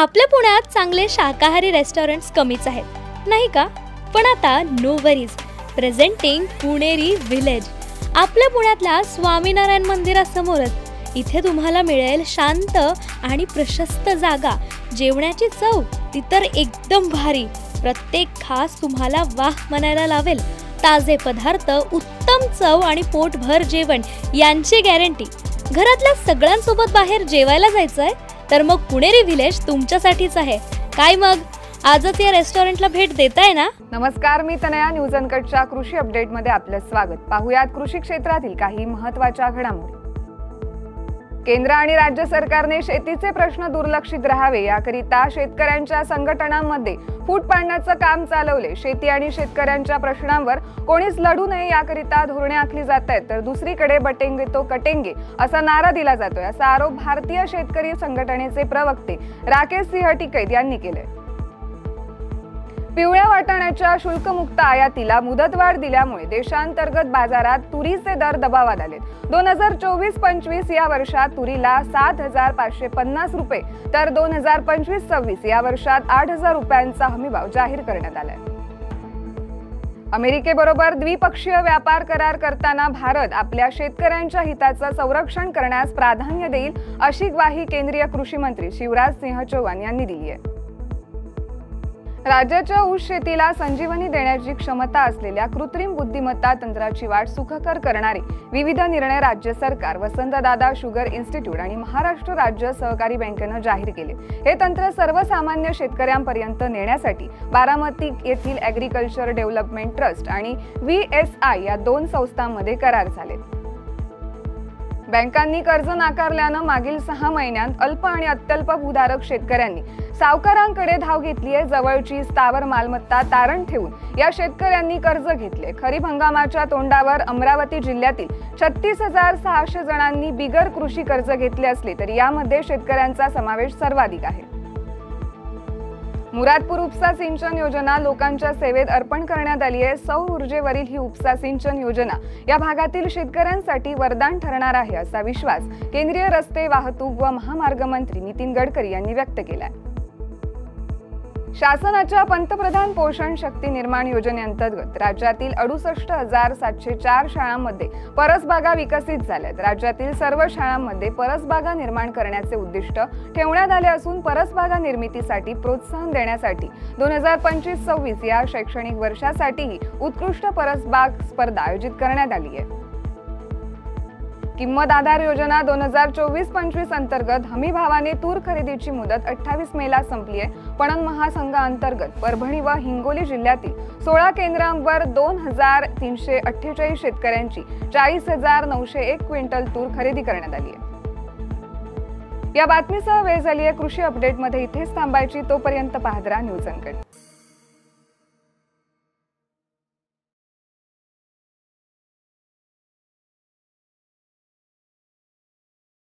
आपल्या पुण्यात चांगले शाकाहारी रेस्टॉरंट्स कमीच आहेत नाही का? पण आता नो वरीज, प्रेझेंटिंग पुणेरी विलेज. आपल्या पुण्यातल्या स्वामीनारायण मंदिरासमोरच इथे तुम्हाला मिळेल शांत आणि प्रशस्त जागा. जेवणाची चव ती तर एकदम भारी. प्रत्येक खास तुम्हाला वाह म्हणायला लावेल. ताजे पदार्थ, उत्तम चव आणि पोटभर जेवण यांची गॅरंटी. घरातल्या सगळ्यांसोबत बाहेर जेवायला जायचंय तर मग पुणेरी विलेज तुमच्यासाठीच आहे. काय मग आजच या रेस्टॉरंटला भेट देताय ना? नमस्कार, मी तनया. न्यूज अनकटच्या कृषी अपडेटमध्ये आपलं स्वागत. पाहुयात कृषी क्षेत्रातील काही महत्त्वाच्या घडामोडी. केंद्र आणि राज्य सरकारने शेतीचे प्रश्न दुर्लक्षित राहावे याकरिता शेतकऱ्यांच्या संघटनांमध्ये फूट पाडण्याचं काम चालवले. शेती आणि शेतकऱ्यांच्या प्रश्नांवर कोणीच लढू नये याकरिता धोरणे आखली जात आहेत, तर दुसरीकडे बटेंगे तो कटेंगे असा नारा दिला जातोय, असा आरोप भारतीय शेतकरी संघटनेचे प्रवक्ते राकेश सिंह टिकैत यांनी केले. पिवळ्या वाटाण्याच्या शुल्कमुक्त आयातीला मुदतवाढ दिल्यामुळे देशांतर्गत बाजारात तुरीचे दर दबावात आले. 2024-25 या वर्षात तुरीला 7,550 रुपये तर 2025-26 या वर्षात 8,000 रुपयांचा हमीभाव जाहीर करण्यात आलाय. अमेरिकेबरोबर द्विपक्षीय व्यापार करार करताना भारत आपल्या शेतकऱ्यांच्या हिताचं संरक्षण करण्यास प्राधान्य देईल, अशी ग्वाही केंद्रीय कृषी मंत्री शिवराज सिंह चौहान यांनी दिली आहे. राज्याच्या ऊस शेतीला संजीवनी देण्याची क्षमता असलेल्या कृत्रिम बुद्धिमत्ता तंत्राची वाट सुखकर करणारे विविध निर्णय राज्य सरकार, वसंतदादा शुगर इन्स्टिट्यूट आणि महाराष्ट्र राज्य सहकारी बँकेनं जाहीर केले. हे तंत्र सर्वसामान्य शेतकऱ्यांपर्यंत नेण्यासाठी बारामती येथील ॲग्रिकल्चर डेव्हलपमेंट ट्रस्ट आणि VSI या दोन संस्थांमध्ये करार झाले. बँकांनी कर्ज नाकारल्यानं मागील 6 महिन्यांत अल्प आणि अत्यल्प भूधारक शेतकऱ्यांनी सावकारांकडे धाव घेतली आहे. जवळची स्थावर मालमत्ता तारण ठेवून या शेतकऱ्यांनी कर्ज घेतले. खरीप हंगामाच्या तोंडावर अमरावती जिल्ह्यातील 36,600 जणांनी बिगर कृषी कर्ज घेतले असले तरी यामध्ये शेतकऱ्यांचा समावेश सर्वाधिक आहे. मुरादपूर उपसा सिंचन योजना लोकांच्या सेवेत अर्पण करण्यात आली आहे. सौर ऊर्जेवरील ही उपसा सिंचन योजना या भागातील शेतकऱ्यांसाठी वरदान ठरणार आहे, असा विश्वास केंद्रीय रस्ते वाहतूक व महामार्ग मंत्री नितीन गडकरी यांनी व्यक्त केलाय. शासनाच्या पंतप्रधान पोषण शक्ती निर्माण योजनेअंतर्गत राज्यातील 68,704 शाळांमध्ये परसबागा विकसित झाल्यात. राज्यातील सर्व शाळांमध्ये परसबागा निर्माण करण्याचे उद्दिष्ट ठेवण्यात आले असून परसबागा निर्मितीसाठी प्रोत्साहन देण्यासाठी 2025-26 या शैक्षणिक वर्षासाठीही उत्कृष्ट परसबाग स्पर्धा आयोजित करण्यात आली आहे. किंमत आधार योजना 2024-25 अंतर्गत हमी भावाने तूर खरेदीची मुदत 28 मेला संपली आहे. पणन महासंघाअंतर्गत परभणी व हिंगोली जिल्ह्यातील 16 केंद्रांवर 2,348 शेतकऱ्यांची 40,901 क्विंटल तूर खरेदी करण्यात आली आहे. या बातमीसह वेळ झाली आहे कृषी अपडेटमध्ये. इथेच थांबायची. तोपर्यंत पाहत राहा न्यूज अनकट.